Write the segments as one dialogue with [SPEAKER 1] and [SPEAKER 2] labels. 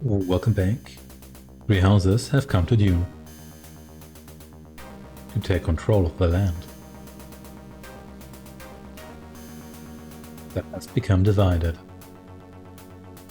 [SPEAKER 1] Welcome back. Three houses have come to Dune to take control of the land that has become divided.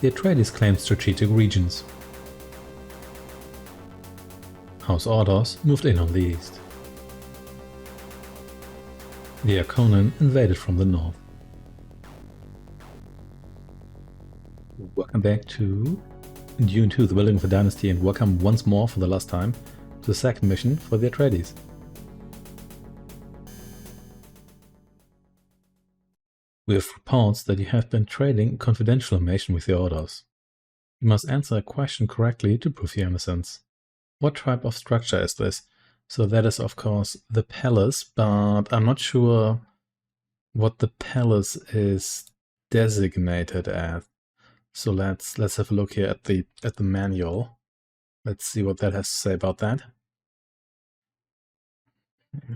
[SPEAKER 1] The Atreides claimed strategic regions. House Ordos moved in on the east. The Arconan invaded from the north. Welcome back to Dune II, the building of a dynasty, and welcome once more for the last time to the second mission for the Atreides. We have reports that you have been trading confidential information with the Ordos. You must answer a question correctly to prove your innocence. What type of structure is this? So that is of course the palace, but I'm not sure what the palace is designated as. So let's have a look here at the manual. Let's see what that has to say about that.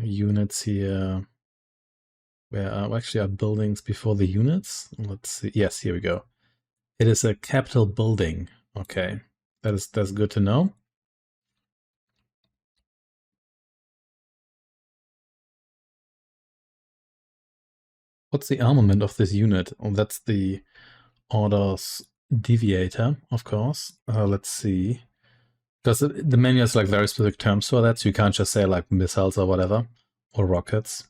[SPEAKER 1] Units here. Where are actually our buildings before the units? Let's see. Yes, here we go. It is a capital building. Okay, that's good to know. What's the armament of this unit? Oh, that's the Order's deviator, of course. Let's see. Because the menu has like very specific terms for that, so you can't just say like missiles or whatever, or rockets.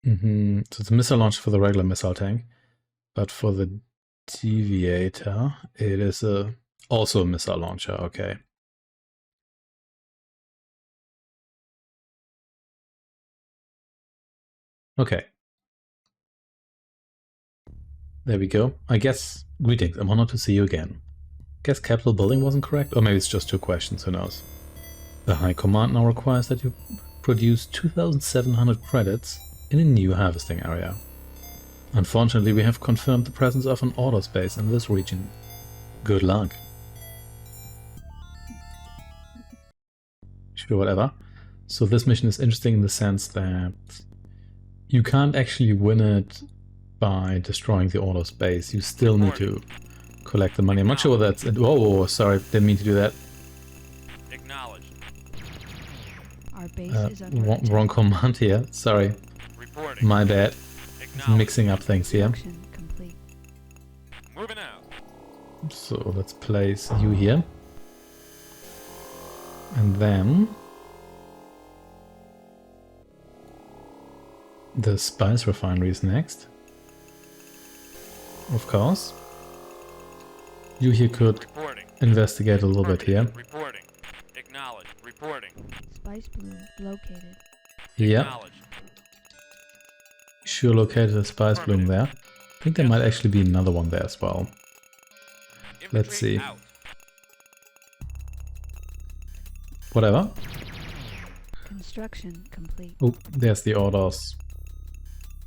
[SPEAKER 1] So it's a missile launcher for the regular missile tank, but for the deviator, it is also a missile launcher. Okay. Okay. There we go. I guess, greetings, I'm honored to see you again. Guess Capitol Building wasn't correct? Or maybe it's just two questions, who knows. The High Command now requires that you produce 2,700 credits in a new harvesting area. Unfortunately, we have confirmed the presence of an order space in this region. Good luck. Sure, whatever. So this mission is interesting in the sense that you can't actually win it by destroying the order space. You still need to collect the money. I'm not sure what that's... Oh, sorry, didn't mean to do that.
[SPEAKER 2] Acknowledged.
[SPEAKER 3] Our base is under
[SPEAKER 1] Wrong command here. Sorry.
[SPEAKER 2] Reporting.
[SPEAKER 1] My bad. Mixing up things here.
[SPEAKER 3] complete.
[SPEAKER 2] Moving out.
[SPEAKER 1] So let's place you here. And then the spice refinery is next. Of course. You here could
[SPEAKER 2] Reporting.
[SPEAKER 1] investigate a little bit here.
[SPEAKER 2] Reporting. Acknowledged. Reporting.
[SPEAKER 3] Spice bloom located.
[SPEAKER 1] Yeah,
[SPEAKER 2] Acknowledged.
[SPEAKER 1] sure located a spice bloom there. I think there might actually be another one there as well. Let's
[SPEAKER 2] Infantry
[SPEAKER 1] see.
[SPEAKER 2] Out.
[SPEAKER 1] Whatever.
[SPEAKER 3] Construction complete.
[SPEAKER 1] Oh, there's the orders.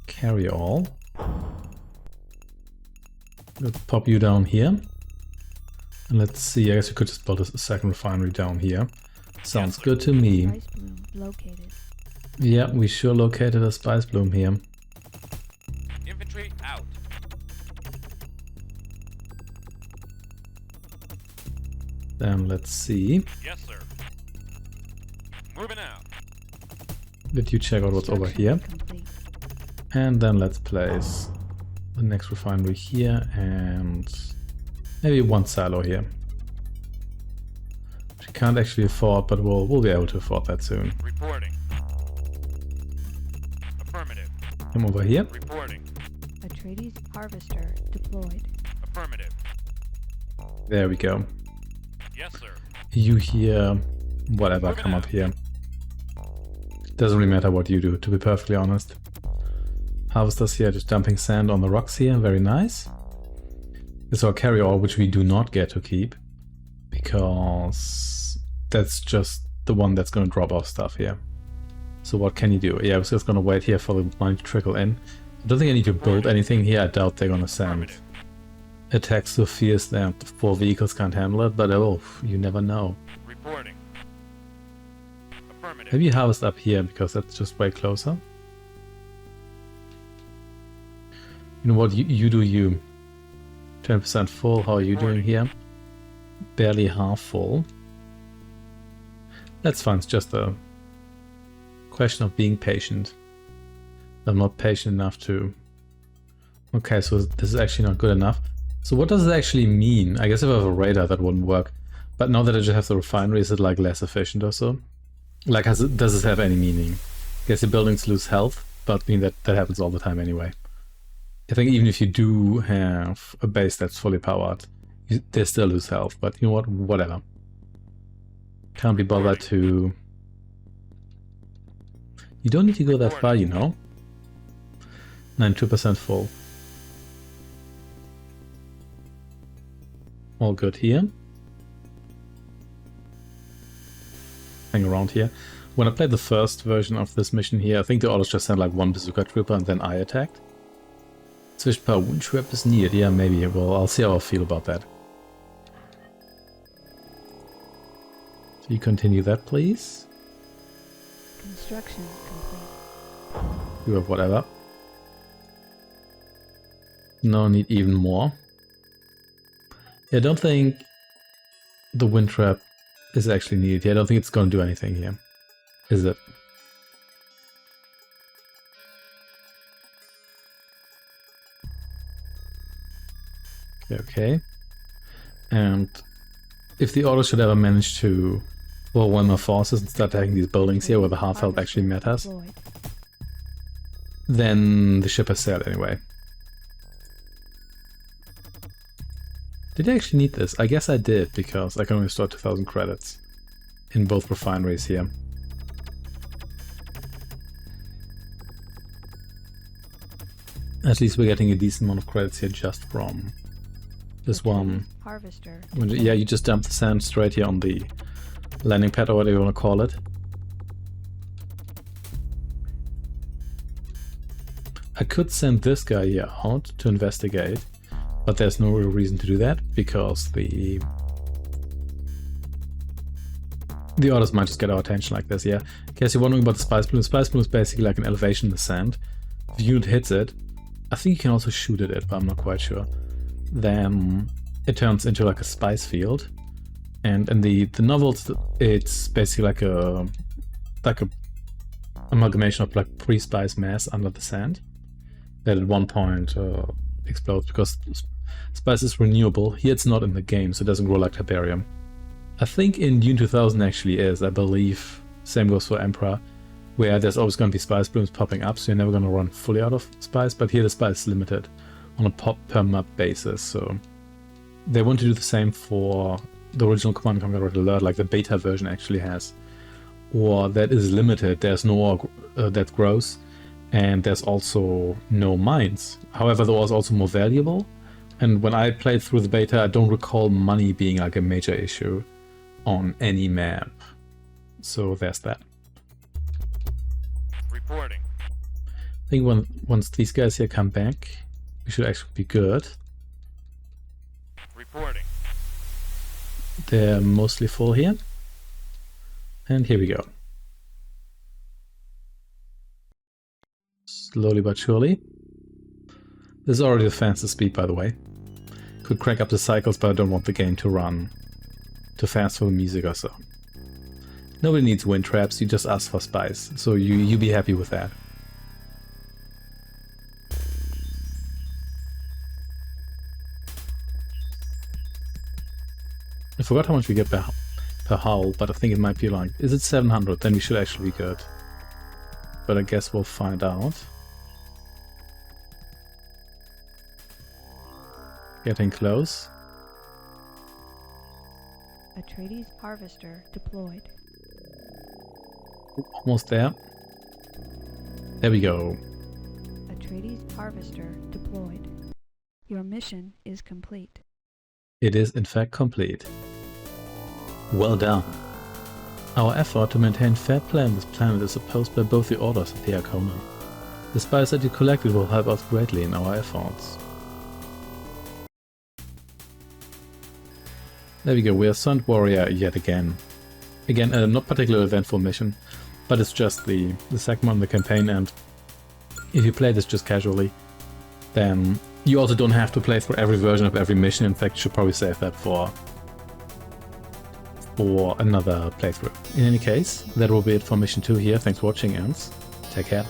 [SPEAKER 1] Carry all. Let's pop you down here. And let's see, I guess we could just build a second refinery down here. Sounds good to me.
[SPEAKER 3] Spice bloom located.
[SPEAKER 1] Yeah, we sure located a spice bloom here.
[SPEAKER 2] Infantry out.
[SPEAKER 1] Then let's see.
[SPEAKER 2] Yes, sir. Moving out.
[SPEAKER 1] Let you check out what's over here.
[SPEAKER 3] Complete.
[SPEAKER 1] And then let's place the next refinery here and maybe one silo here. Which we can't actually afford, but we'll be able to afford that soon.
[SPEAKER 2] Reporting. Affirmative.
[SPEAKER 1] Come over here.
[SPEAKER 2] Reporting.
[SPEAKER 3] Atreides harvester deployed.
[SPEAKER 2] Affirmative.
[SPEAKER 1] There we go.
[SPEAKER 2] Yes, sir.
[SPEAKER 1] You here, whatever, come up here. Doesn't really matter what you do, to be perfectly honest. Harvesters here, just dumping sand on the rocks here, very nice. It's our carry-all, which we do not get to keep, because that's just the one that's going to drop off stuff here. So what can you do? Yeah, I was just going to wait here for the money to trickle in. I don't think I need to build anything here. I doubt they're going to send attacks so fierce that the 4 vehicles can't handle it, but oh, you never know.
[SPEAKER 2] Reporting. Affirmative.
[SPEAKER 1] Maybe harvest up here, because that's just way closer. You know what, you do you. 10% full, how are you doing here? barely half full. That's fine, it's just a question of being patient. I'm not patient enough to... Okay, so this is actually not good enough. So what does it actually mean? I guess if I have a radar that wouldn't work. But now that I just have the refinery, is it like less efficient or so? Like, does this have any meaning? I guess the buildings lose health, but I mean that happens all the time anyway. I think even if you do have a base that's fully powered, they still lose health, but you know what? Whatever. Can't be bothered to... You don't need to go that far, you know? 92% full. All good here. Hang around here. When I played the first version of this mission here, I think the orders just sent like one bazooka trooper and then I attacked. Switch per wound trap is needed. Yeah, maybe. Well, I'll see how I feel about that. So you continue that, please.
[SPEAKER 3] Construction complete.
[SPEAKER 1] You have whatever. No need even more. Yeah, I don't think the wind trap is actually needed here. I don't think it's going to do anything here. Is it? Okay. And if the auto should ever manage to overwhelm our forces and start attacking these buildings here where the half health actually matters,
[SPEAKER 3] Deployed.
[SPEAKER 1] then the ship has sailed anyway. Did I actually need this? I guess I did, because I can only store 2,000 credits in both refineries here. At least we're getting a decent amount of credits here just from this one.
[SPEAKER 3] Harvester.
[SPEAKER 1] Yeah, you just dump the sand straight here on the landing pad or whatever you want to call it. I could send this guy here out to investigate, but there's no real reason to do that because the orders might just get our attention like this. Yeah, in case you're wondering about the spice balloon, spice balloon is basically like an elevation in the sand. If the unit hits it, I think you can also shoot at it, but I'm not quite sure. Then it turns into like a spice field, and in the novels, it's basically like a amalgamation of like pre-spice mass under the sand that at one point explodes because spice is renewable. Here it's not in the game, so it doesn't grow like Tiberium. I think in Dune 2000 actually is, I believe. Same goes for Emperor, where there's always going to be spice blooms popping up, so you're never going to run fully out of spice, but here the spice is limited on a pop per map basis, so they want to do the same for the original Command & Conquer Red Alert, like the beta version actually has, or that is limited. There's no that grows, and there's also no mines. However, the ore is also more valuable, and when I played through the beta, I don't recall money being like a major issue on any map, so there's that.
[SPEAKER 2] Reporting.
[SPEAKER 1] I think once these guys here come back, we should actually be good.
[SPEAKER 2] Reporting.
[SPEAKER 1] They're mostly full here. And here we go. Slowly but surely. This is already the fastest speed, by the way. Could crank up the cycles, but I don't want the game to run too fast for the music or so. Nobody needs wind traps, you just ask for spice, so you be happy with that. I forgot how much we get per hull, but I think it might be like... Is it 700? Then we should actually be good. But I guess we'll find out. Getting close.
[SPEAKER 3] Atreides harvester deployed.
[SPEAKER 1] Almost there. There we go.
[SPEAKER 3] Atreides harvester deployed. Your mission is complete.
[SPEAKER 1] It is in fact complete. Well done. Our effort to maintain fair play on this planet is opposed by both the Orders and the Arcona. The spice that you collected will help us greatly in our efforts. There we go, we are Stunt Warrior yet again. Again, a not particularly eventful mission, but it's just the second one in the campaign, and if you play this just casually, then you also don't have to play through every version of every mission. In fact, you should probably save that for for another playthrough. In any case, that will be it for Mission 2 here. Thanks for watching and take care.